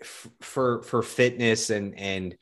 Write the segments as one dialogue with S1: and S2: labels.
S1: for fitness and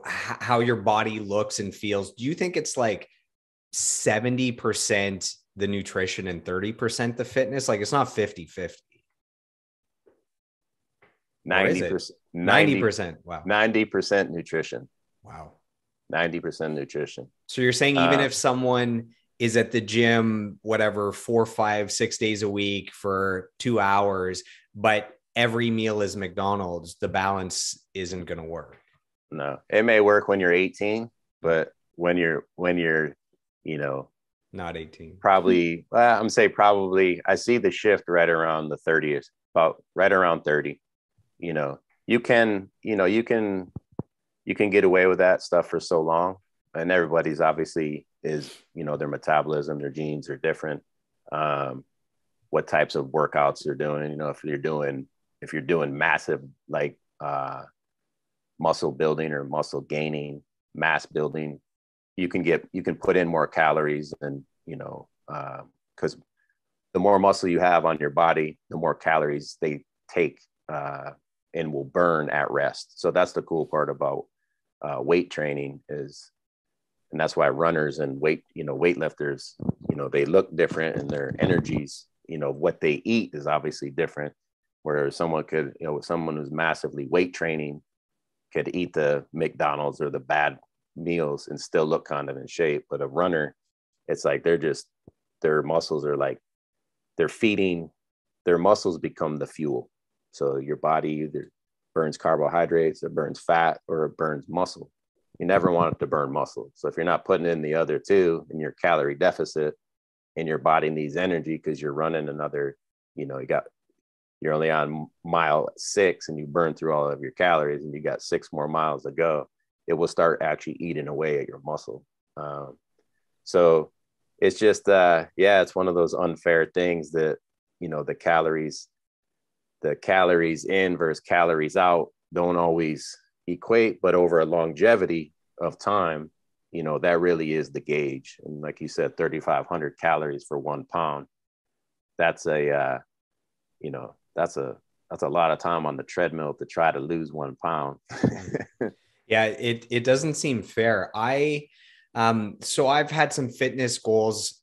S1: how your body looks and feels, do you think it's like 70% the nutrition and 30% the fitness? Like it's not 50-50.
S2: 90%,
S1: 90%. Wow.
S2: 90% nutrition.
S1: Wow.
S2: 90% nutrition.
S1: So you're saying even if someone is at the gym, whatever, 4, 5, 6 days a week for 2 hours, but every meal is McDonald's, the balance isn't going to work.
S2: No, it may work when you're 18, but when you're,
S1: not 18,
S2: probably, probably, I see the shift right around the 30th, about right around 30. You can get away with that stuff for so long, and everybody's obviously is, their metabolism, their genes are different. What types of workouts they're doing, if you're doing massive, like, muscle building or muscle gaining, mass building, you can put in more calories, and, because the more muscle you have on your body, the more calories they take, and will burn at rest. So that's the cool part about weight training is, and that's why runners and weightlifters, they look different, and their energies, what they eat is obviously different. Where someone who's massively weight training could eat the McDonald's or the bad meals and still look kind of in shape. But a runner, it's like their muscles are like, their muscles become the fuel. So your body either burns carbohydrates, it burns fat, or it burns muscle. You never want it to burn muscle. So if you're not putting in the other two in your calorie deficit, and your body needs energy because you're running another, you're only on mile 6 and you burn through all of your calories and you got 6 more miles to go, it will start actually eating away at your muscle. So it's just, it's one of those unfair things that, the calories in versus calories out don't always equate, but over a longevity of time, that really is the gauge. And like you said, 3,500 calories for 1 pound. That's a lot of time on the treadmill to try to lose 1 pound.
S1: Yeah, it doesn't seem fair. So I've had some fitness goals,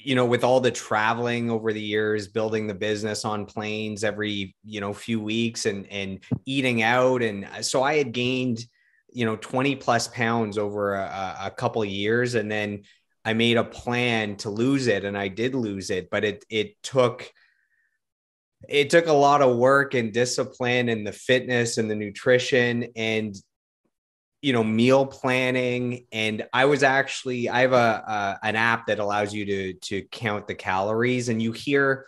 S1: with all the traveling over the years, building the business on planes every, few weeks and eating out. And so I had gained, 20 plus pounds over a couple of years. And then I made a plan to lose it, and I did lose it, but it took a lot of work and discipline, and the fitness and the nutrition and, meal planning. And I have an app that allows you to count the calories, and you hear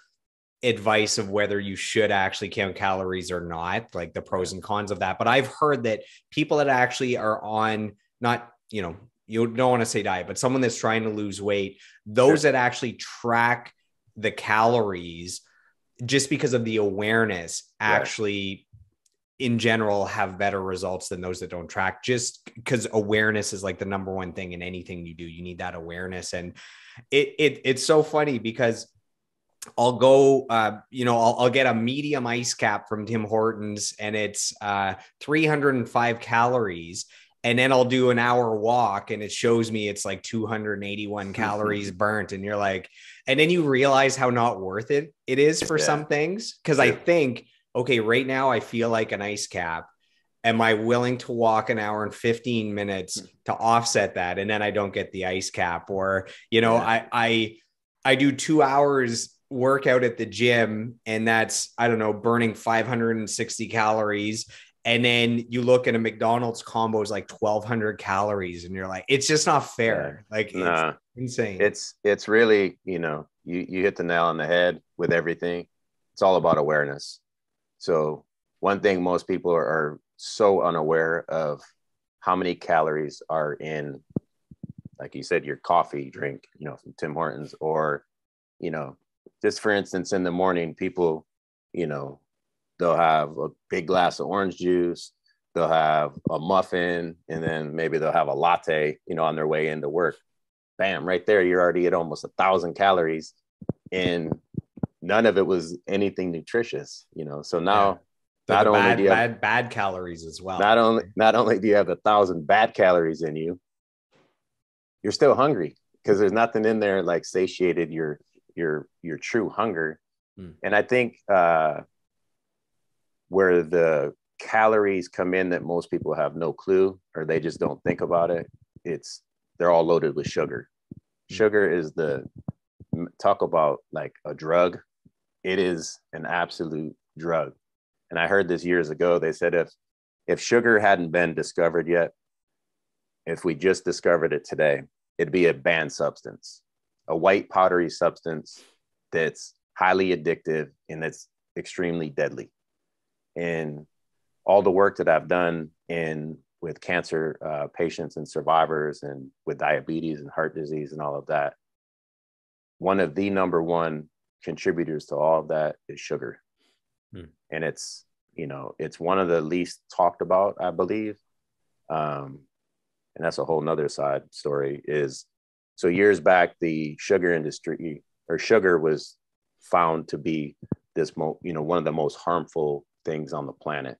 S1: advice of whether you should actually count calories or not, like the pros and cons of that. But I've heard that people that actually are on, not, you don't want to say diet, but someone that's trying to lose weight, those that actually track the calories, just because of the awareness, actually in general have better results than those that don't track, just because awareness is like the number one thing in anything you do. You need that awareness. And it's so funny because I'll go, I'll get a medium ice cap from Tim Hortons, and it's 305 calories. And then I'll do an hour walk, and it shows me it's like 281 calories burnt. And you're like, and then you realize how not worth it is for some things. Cause I think, okay, right now I feel like an ice cap. Am I willing to walk an hour and 15 minutes to offset that? And then I don't get the ice cap, or, I do 2 hours workout at the gym, and that's, I don't know, burning 560 calories. And then you look at a McDonald's combo is like 1,200 calories, and you're like, it's just not fair. Like, it's insane.
S2: It's really, you hit the nail on the head with everything. It's all about awareness. So one thing most people are so unaware of, how many calories are in, like you said, your coffee drink, from Tim Hortons, or, just for instance, in the morning, people, they'll have a big glass of orange juice, they'll have a muffin, and then maybe they'll have a latte, on their way into work. Bam, right there, you're already at almost 1,000 calories, and none of it was anything nutritious, So now not
S1: the
S2: only do you have
S1: bad calories as well.
S2: not only do you have 1,000 bad calories in you, you're still hungry because there's nothing in there like satiated your true hunger. And I think where the calories come in that most people have no clue or they just don't think about it, they're all loaded with sugar. Sugar is talk about like a drug. It is an absolute drug. And I heard this years ago. They said if sugar hadn't been discovered yet, if we just discovered it today, it'd be a banned substance, a white powdery substance that's highly addictive and that's extremely deadly. And all the work that I've done with cancer patients and survivors and with diabetes and heart disease and all of that, one of the number one contributors to all of that is sugar. And it's one of the least talked about, I believe. And that's a whole nother side story is, so years back, the sugar industry or sugar was found to be one of the most harmful things on the planet.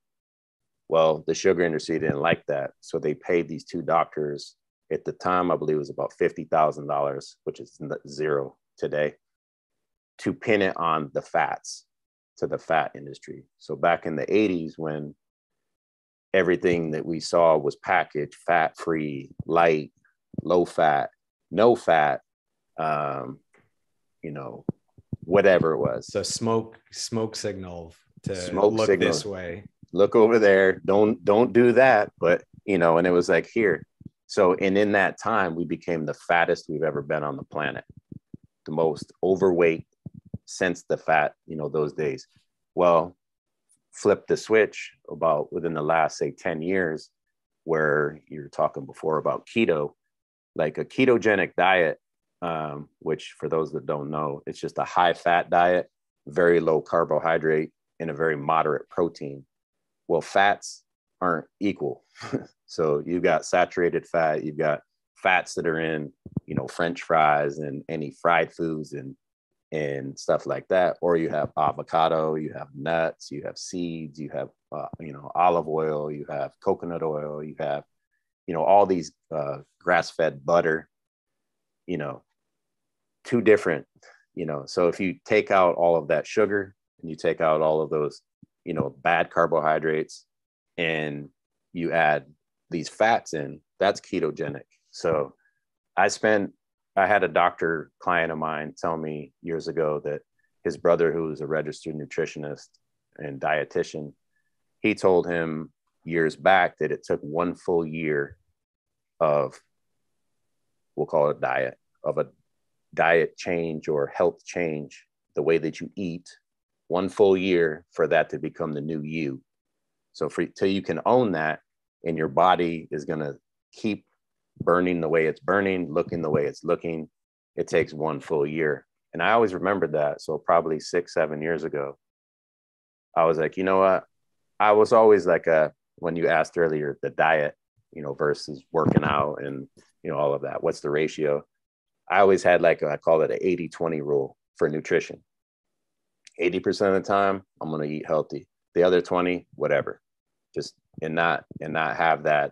S2: Well, the sugar industry didn't like that. So they paid these two doctors at the time, I believe it was about $50,000, which is zero today, to pin it on the fats, to the fat industry. So back in the 80s, when everything that we saw was packaged fat-free, light, low fat, no fat, whatever it was.
S1: So smoke signal to look this way.
S2: Look over there. Don't do that. But, and it was like here. So, and in that time, we became the fattest we've ever been on the planet, the most overweight since the fat, those days. Well, flip the switch about within the last, say, 10 years, where you're talking before about keto, like a ketogenic diet, which for those that don't know, it's just a high fat diet, very low carbohydrate, and a very moderate protein. Well, fats aren't equal. So you've got saturated fat, you've got fats that are in, French fries and any fried foods and stuff like that. Or you have avocado, you have nuts, you have seeds, you have, olive oil, you have coconut oil, you have, all these grass-fed butter, two different, so if you take out all of that sugar and you take out all of those, bad carbohydrates and you add these fats in, that's ketogenic. So I had a doctor client of mine tell me years ago that his brother, who was a registered nutritionist and dietitian, he told him years back that it took 1 full year of, we'll call it a diet change or health change, the way that you eat, 1 full year for that to become the new you. So till you can own that and your body is going to keep burning the way it's burning, looking the way it's looking, it takes 1 full year. And I always remembered that. So probably 6-7 years ago, I was like, you know what? I was always like when you asked earlier, the diet, versus working out and, all of that, what's the ratio? I always had I call it an 80-20 rule for nutrition. 80% of the time, I'm going to eat healthy. The other 20, whatever, just, and not have that,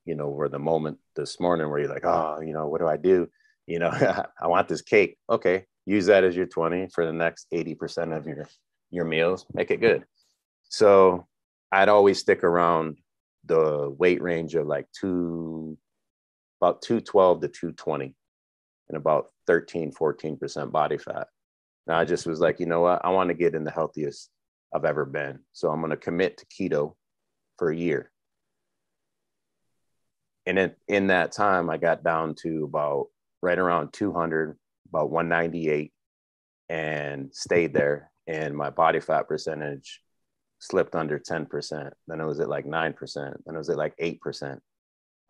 S2: where the moment this morning where you're like, oh, what do I do? I want this cake. Okay. Use that as your 20 for the next 80% of your meals, make it good. So I'd always stick around the weight range of about 212 to 220 and about 13-14% body fat. And I just was like, you know what? I want to get in the healthiest I've ever been. So I'm going to commit to keto for a year. And in that time, I got down to about right around 200, about 198, and stayed there. And my body fat percentage slipped under 10%. Then it was at 9%. Then it was at 8%.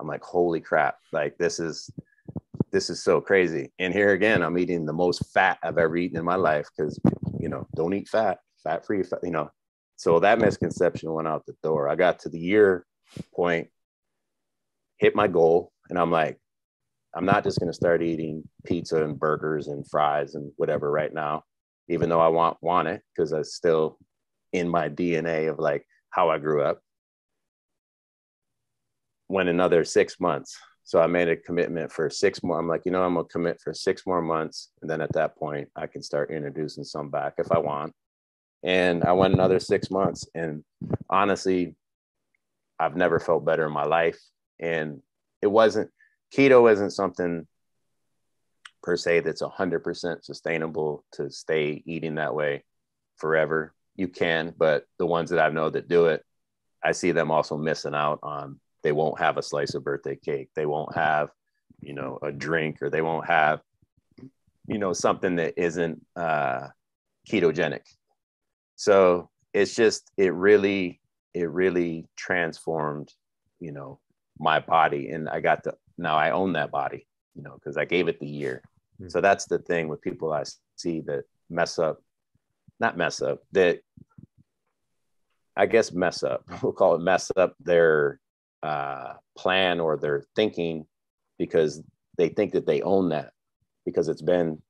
S2: I'm like, holy crap. This is so crazy. And here again, I'm eating the most fat I've ever eaten in my life because, don't eat fat-free, So that misconception went out the door. I got to the year point, hit my goal. And I'm like, I'm not just going to start eating pizza and burgers and fries and whatever right now, even though I want it, because it's still in my DNA of how I grew up, went another 6 months. So I made a commitment for 6 more. I'm like, I'm going to commit for 6 more months. And then at that point, I can start introducing some back if I want. And I went another 6 months. And honestly, I've never felt better in my life. And keto isn't something per se that's 100% sustainable to stay eating that way forever. You can, but the ones that I know that do it, I see them also missing out on, they won't have a slice of birthday cake. They won't have, a drink, or they won't have, something that isn't ketogenic. So it's just, it really transformed, my body. And now I own that body, because I gave it the year. Mm-hmm. So that's the thing with people I see that we'll call it mess up their plan or their thinking, because they think that they own that because it's been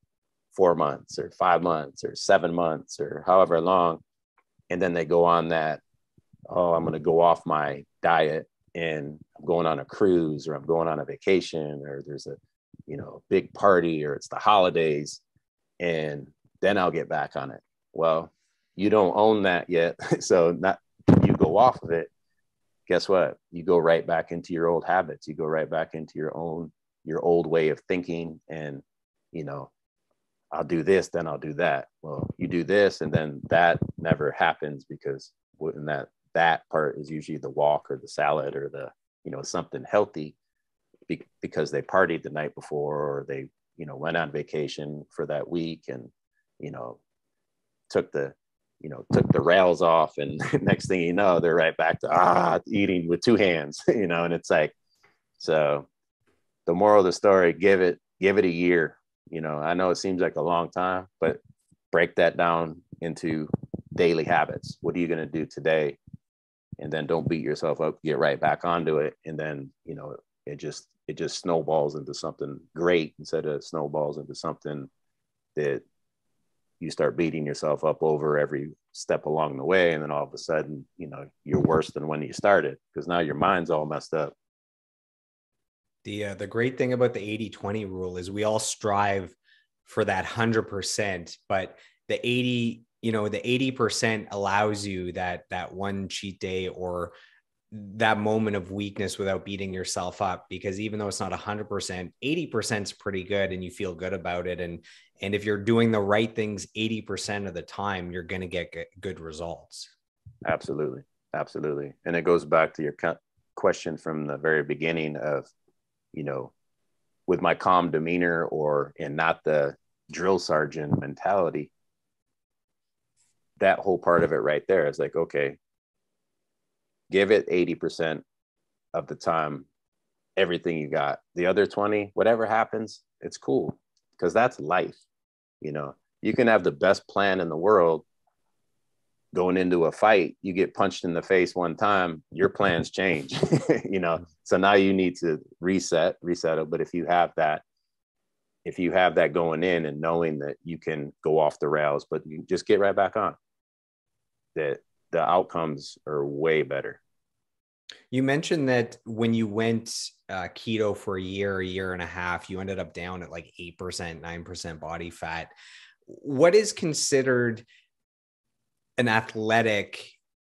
S2: 4 months or 5 months or 7 months or however long. And then they go on that, I'm going to go off my diet and I'm going on a cruise, or I'm going on a vacation, or there's a, big party, or it's the holidays, and then I'll get back on it. Well, you don't own that yet. So you go off of it. Guess what? You go right back into your old habits. You go right back into your old way of thinking. And, I'll do this, then I'll do that. Well, you do this, and then that never happens, because that part is usually the walk or the salad or the, something healthy, because they partied the night before, or they, went on vacation for that week and, took the rails off, and next thing you know, they're right back to eating with two hands, and it's like, so the moral of the story, give it a year. I know it seems like a long time, but break that down into daily habits. What are you going to do today? And then don't beat yourself up, get right back onto it. And then, it just snowballs into something great, instead of snowballs into something that you start beating yourself up over every step along the way. And then all of a sudden, you're worse than when you started, because now your mind's all messed up.
S1: The great thing about the 80-20 rule is we all strive for that 100%, but the 80% allows you that one cheat day or that moment of weakness without beating yourself up, because even though it's not 100%, 80% is pretty good and you feel good about it. And if you're doing the right things 80% of the time, you're going to get good results.
S2: Absolutely. Absolutely. And it goes back to your question from the very beginning of, with my calm demeanor and not the drill sergeant mentality, that whole part of it right there is like, okay, give it 80% of the time, everything you got. The other 20, whatever happens, it's cool, because that's life. You can have the best plan in the world. Going into a fight, you get punched in the face one time, your plans change, so now you need to reset it. But if you have that going in and knowing that you can go off the rails, but you just get right back on, that the outcomes are way better.
S1: You mentioned that when you went keto for a year and a half, you ended up down at like 8%, 9% body fat. What is considered an athletic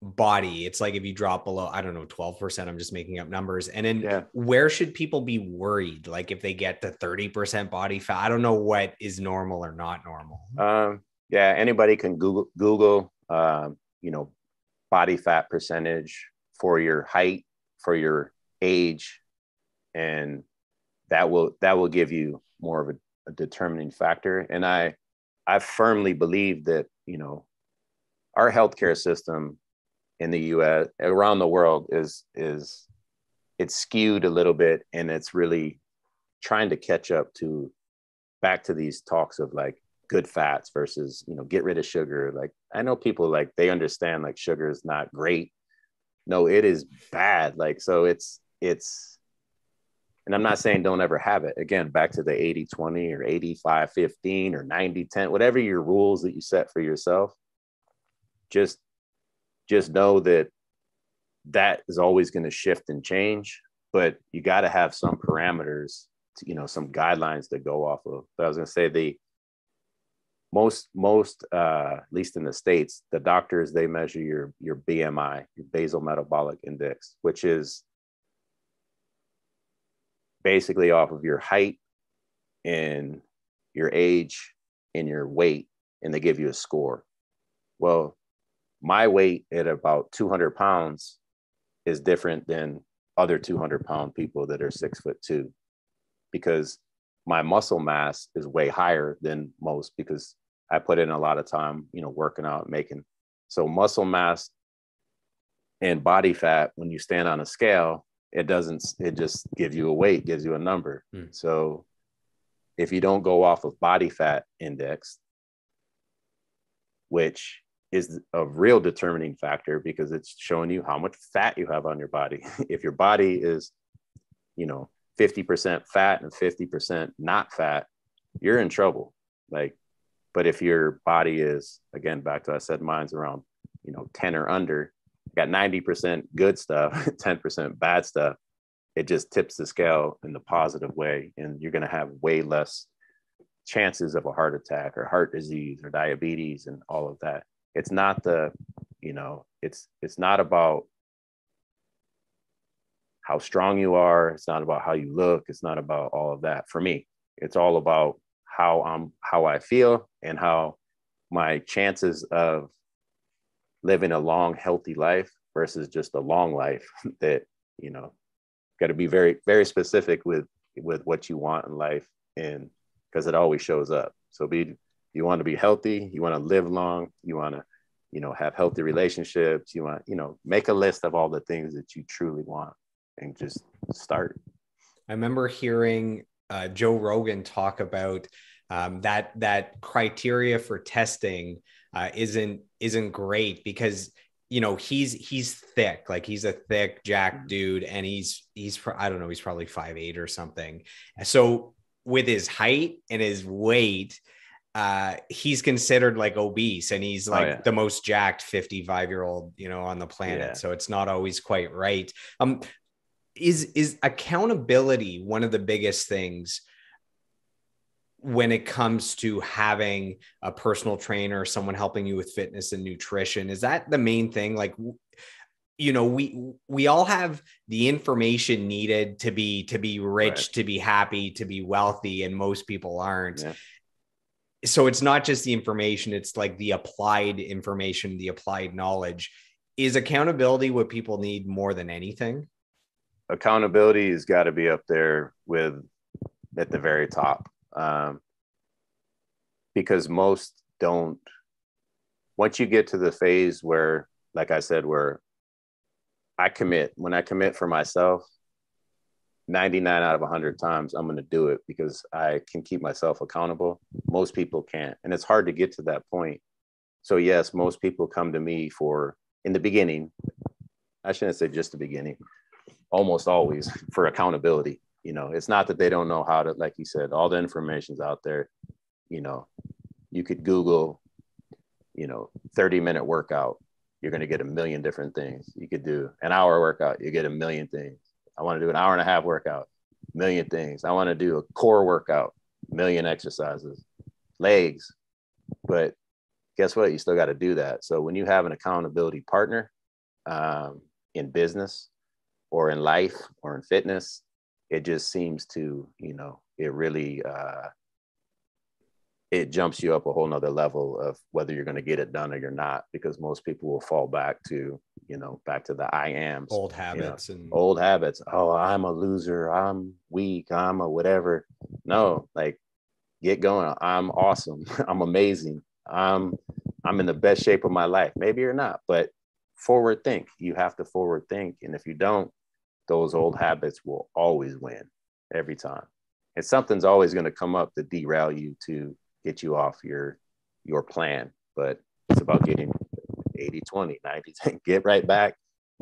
S1: body? It's like if you drop below, I don't know, 12%, I'm just making up numbers. And then Where should people be worried? Like if they get to 30% body fat, I don't know what is normal or not normal.
S2: Anybody can Google, body fat percentage for your height, for your age. And that will give you more of a determining factor. And I firmly believe that, our healthcare system in the US, around the world, it's skewed a little bit, and it's really trying to catch up back to these talks of like good fats versus, get rid of sugar. Like, I know people, like, they understand like sugar is not great. No, it is bad. Like, so it's, and I'm not saying don't ever have it. Again, back to the 80-20 or 85-15 or 90-10, whatever your rules that you set for yourself. Just know that that is always going to shift and change, but you got to have some parameters, some guidelines to go off of. But I was going to say most at least in the States, the doctors, they measure your BMI, your basal metabolic index, which is basically off of your height and your age and your weight, and they give you a score. Well, my weight at about 200 pounds is different than other 200-pound people that are 6'2", because my muscle mass is way higher than most, because I put in a lot of time, working out, so muscle mass and body fat, when you stand on a scale, it just gives you a weight, gives you a number. So if you don't go off of body fat index, which is a real determining factor, because it's showing you how much fat you have on your body. If your body is, 50% fat and 50% not fat, you're in trouble. But if your body is, again, back to, I said mine's around, 10 or under, got 90% good stuff, 10% bad stuff, it just tips the scale in the positive way. And you're going to have way less chances of a heart attack or heart disease or diabetes and all of that. It's not it's not about how strong you are. It's not about how you look. It's not about all of that. For me, it's all about how I feel and how my chances of living a long, healthy life versus just a long life that, got to be very, very specific with what you want in life. And because it always shows up. So you want to be healthy, you want to live long, you want to, have healthy relationships, you want, make a list of all the things that you truly want and just start.
S1: I remember hearing Joe Rogan talk about that criteria for testing isn't great, because he's thick, like he's a thick jack dude, and he's I don't know, he's probably 5'8" or something. So with his height and his weight, he's considered like obese, and he's like the most jacked 55-year-old, on the planet. Yeah. So it's not always quite right. Is accountability one of the biggest things when it comes to having a personal trainer or someone helping you with fitness and nutrition? Is that the main thing? Like, we all have the information needed to be rich, right, to be happy, to be wealthy, and most people aren't. Yeah. So it's not just the information, it's like the applied information, the applied knowledge. Is accountability what people need more than anything?
S2: Accountability has got to be up there at the very top. Because most don't, once you get to the phase where, like I said, where when I commit for myself, 99 out of 100 times, I'm going to do it because I can keep myself accountable. Most people can't. And it's hard to get to that point. So yes, most people come to me in the beginning, I shouldn't say just the beginning, almost always for accountability. It's not that they don't know how to, like you said, all the information's out there. You could Google, 30-minute workout. You're going to get a million different things. You could do an hour workout. You get a million things. I want to do an hour and a half workout, million things. I want to do a core workout, million exercises, legs. But guess what? You still got to do that. So when you have an accountability partner in business or in life or in fitness, it just seems to, it really, it jumps you up a whole nother level of whether you're going to get it done or you're not, because most people will fall back to, back to the I ams.
S1: Old habits.
S2: Old habits. Oh, I'm a loser. I'm weak. I'm a whatever. No, like, get going. I'm awesome. I'm amazing. I'm in the best shape of my life. Maybe you're not, but forward think. You have to forward think. And if you don't, those old habits will always win every time. And something's always going to come up to derail you, to get you off your plan. But it's about getting 80-20, 90-10, get right back,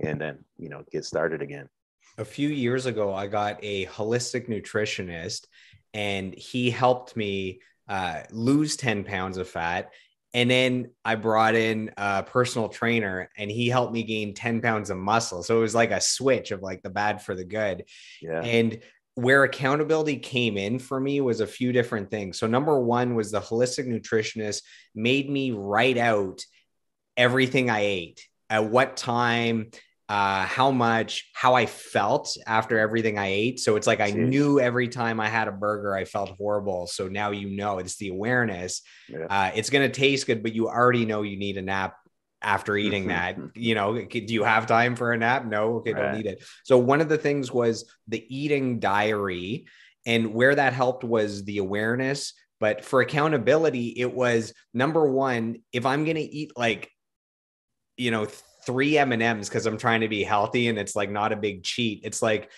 S2: and then, get started again.
S1: A few years ago, I got a holistic nutritionist, and he helped me lose 10 pounds of fat And then I brought in a personal trainer and he helped me gain 10 pounds of muscle. So it was like a switch of like the bad for the good.
S2: Yeah.
S1: And where accountability came in for me was a few different things. So number one was the holistic nutritionist made me write out everything I ate, at what time, how much, how I felt after everything I ate. So it's like I
S2: Sheesh.
S1: knew every time I had a burger, I felt horrible. So now you know it's the awareness.
S2: Yeah.
S1: It's going to taste good, but you already know you need a nap after eating that. You know, do you have time for a nap? No. Okay, don't
S2: Right.
S1: need it. So one of the things was the eating diary. And where that helped was the awareness. But for accountability, it was number one, if I'm going to eat like, you know, three M&Ms because I'm trying to be healthy and it's like not a big cheat. It's like,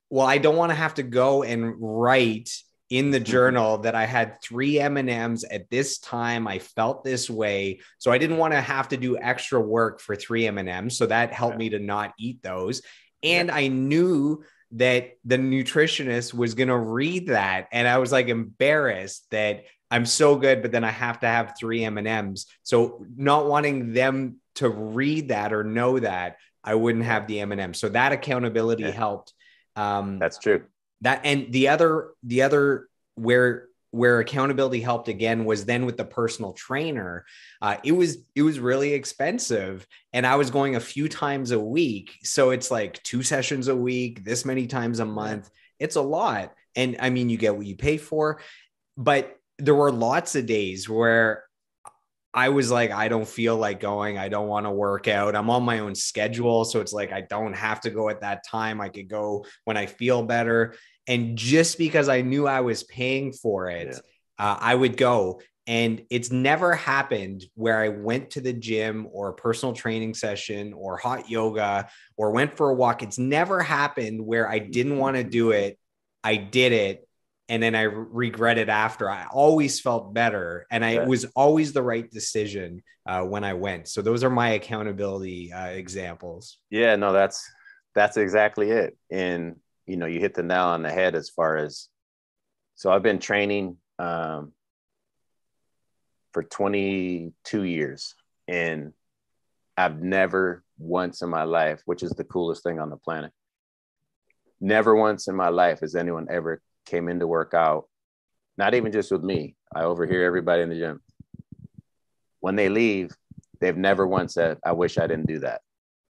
S1: well, I don't want to have to go and write in the journal that I had three M&Ms at this time. I felt this way. So I didn't want to have to do extra work for three M&Ms. So that helped me to not eat those.
S2: Yeah.
S1: And I knew that the nutritionist was going to read that. And I was like embarrassed that I'm so good, but then I have to have three M&Ms. So not wanting them to read that or know that, I wouldn't have the M&M. So that accountability
S2: Yeah.
S1: helped.
S2: That's true.
S1: That and the other where accountability helped again was then with the personal trainer. It was really expensive, and I was going a few times a week. So it's like 2 sessions a week, this many times a month. It's a lot, and I mean, you get what you pay for. But there were lots of days where I was like, I don't feel like going. I don't want to work out. I'm on my own schedule. So it's like, I don't have to go at that time. I could go when I feel better. And just because I knew I was paying for it,
S2: Yeah.
S1: I would go. And it's never happened where I went to the gym or a personal training session or hot yoga or went for a walk. It's never happened where I didn't want to do it. I did it and then I regret it after. I always felt better, and it
S2: Yeah.
S1: was always the right decision when I went. So those are my accountability examples.
S2: Yeah, no, that's exactly it. And you know, you hit the nail on the head as far as, so I've been training for 22 years, and I've never once in my life, which is the coolest thing on the planet, never once in my life has anyone ever came in to work out, not even just with me. I overhear everybody in the gym. When they leave, they've never once said, I wish I didn't do that.